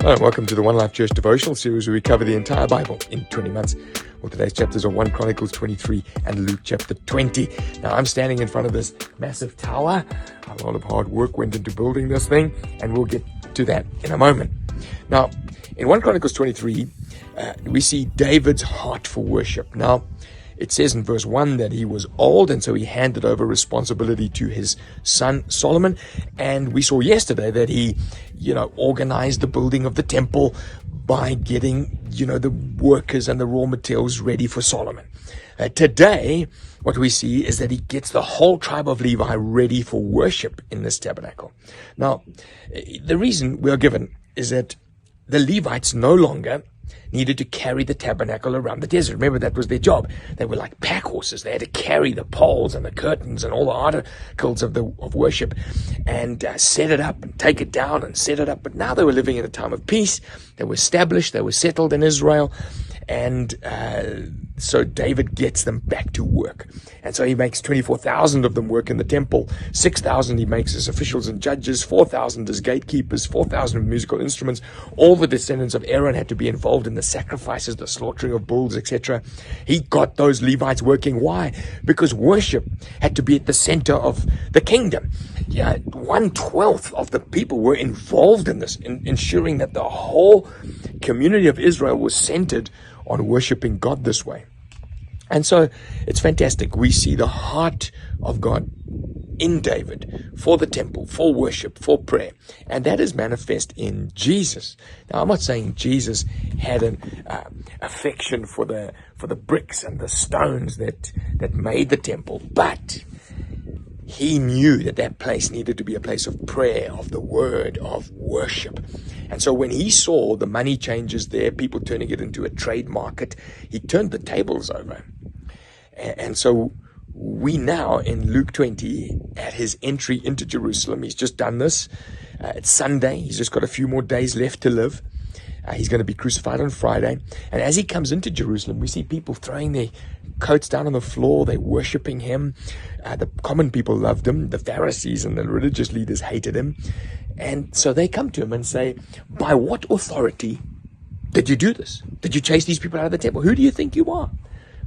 Hello and welcome to the One Life Church devotional series where we cover the entire Bible in 20 months. Well, today's chapters are 1 Chronicles 23 and Luke chapter 20. Now, I'm standing in front of this massive tower. A lot of hard work went into building this thing, and we'll get to that in a moment. Now, in 1 Chronicles 23, we see David's heart for worship. Now, it says in verse 1 that he was old, and so he handed over responsibility to his son Solomon. And we saw yesterday that he, organized the building of the temple by getting, the workers and the raw materials ready for Solomon. Today, what we see is that he gets the whole tribe of Levi ready for worship in this tabernacle. Now, the reason we are given is that the Levites no longer needed to carry the tabernacle around the desert. Remember, that was their job. They were like pack horses. They had to carry the poles and the curtains and all the articles of worship and set it up and take it down and set it up. But now they were living in a time of peace. They were established. They were settled in Israel. And so David gets them back to work. And so he makes 24,000 of them work in the temple. 6,000 he makes as officials and judges. 4,000 as gatekeepers. 4,000 of musical instruments. All the descendants of Aaron had to be involved in the sacrifices, the slaughtering of bulls, etc. He got those Levites working. Why? Because worship had to be at the center of the kingdom. 1/12 of the people were involved in this, in ensuring that the whole community of Israel was centered on worshiping God this way. And so it's fantastic. We see the heart of God in David for the temple, for worship, for prayer. And that is manifest in Jesus. Now, I'm not saying Jesus had an affection for the bricks and the stones that made the temple, but he knew that place needed to be a place of prayer, of the word, of worship. And so when he saw the money changes there, people turning it into a trade market, he turned the tables over. And so we now, in Luke 20, at his entry into Jerusalem, he's just done this. It's Sunday. He's just got a few more days left to live. He's going to be crucified on Friday. And as he comes into Jerusalem, we see people throwing their coats down on the floor. They're worshiping him. The common people loved him. The Pharisees and the religious leaders hated him. And so they come to him and say, by what authority did you do this? Did you chase these people out of the temple? Who do you think you are?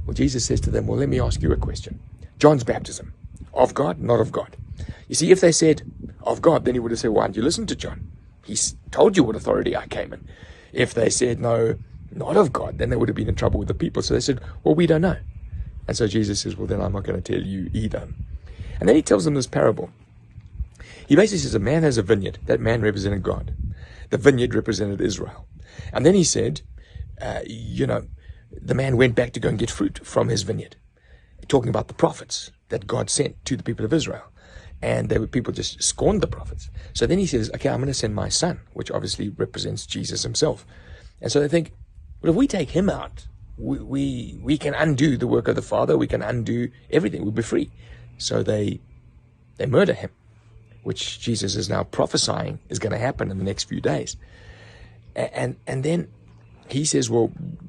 Well, Jesus says to them, well, let me ask you a question. John's baptism, of God, not of God? You see, if they said of God, then he would have said, why didn't you listen to John? He's told you what authority I came in. If they said, no, not of God, then they would have been in trouble with the people. So they said, well, we don't know. And so Jesus says, well, then I'm not going to tell you either. And then he tells them this parable. He basically says, a man has a vineyard. That man represented God. The vineyard represented Israel. And then he said, the man went back to go and get fruit from his vineyard. Talking about the prophets that God sent to the people of Israel. And people just scorned the prophets. So then he says, okay, I'm going to send my son, which obviously represents Jesus himself. And so they think, well, if we take him out, we can undo the work of the Father. We can undo everything. We'll be free. So they murder him, which Jesus is now prophesying is going to happen in the next few days. And then he says, well,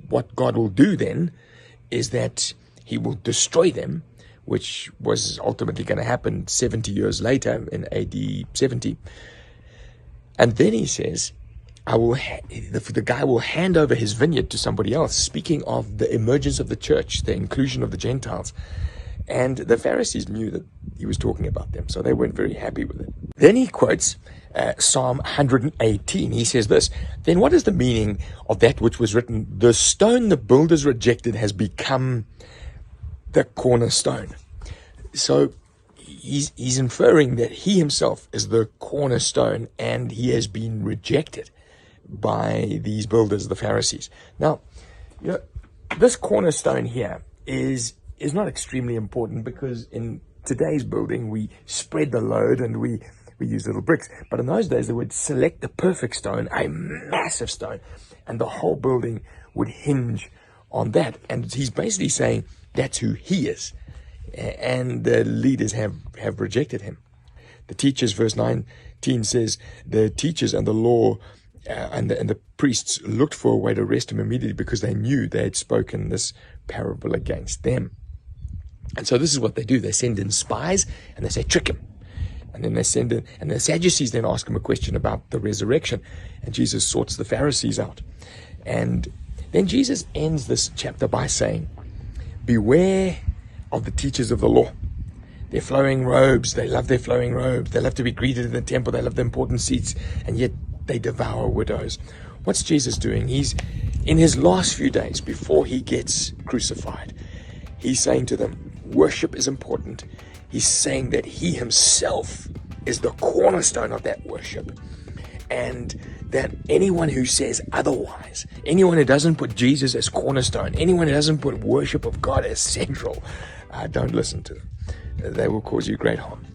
what God will do then is that he will destroy them, which was ultimately going to happen 70 years later in AD 70. And then he says, the guy will hand over his vineyard to somebody else, speaking of the emergence of the church, the inclusion of the Gentiles. And the Pharisees knew that he was talking about them, so they weren't very happy with it. Then he quotes Psalm 118. He says this, then what is the meaning of that which was written? The stone the builders rejected has become the cornerstone. So he's inferring that he himself is the cornerstone and he has been rejected by these builders, the Pharisees. Now, this cornerstone here is not extremely important because in today's building we spread the load and we use little bricks. But in those days they would select the perfect stone, a massive stone, and the whole building would hinge on that. And he's basically saying that's who he is. And the leaders have rejected him. The teachers, verse 19 says, the teachers and the law and the priests looked for a way to arrest him immediately because they knew they had spoken this parable against them. And so this is what they do. They send in spies and they say, trick him. And then they send in, and the Sadducees then ask him a question about the resurrection. And Jesus sorts the Pharisees out. And then Jesus ends this chapter by saying, beware of the teachers of the law. Their flowing robes, they love their flowing robes. They love to be greeted in the temple. They love the important seats. And yet they devour widows. What's Jesus doing? He's in his last few days before he gets crucified. He's saying to them, worship is important. He's saying that he himself is the cornerstone of that worship. And that anyone who says otherwise, anyone who doesn't put Jesus as cornerstone, anyone who doesn't put worship of God as central, don't listen to them. They will cause you great harm.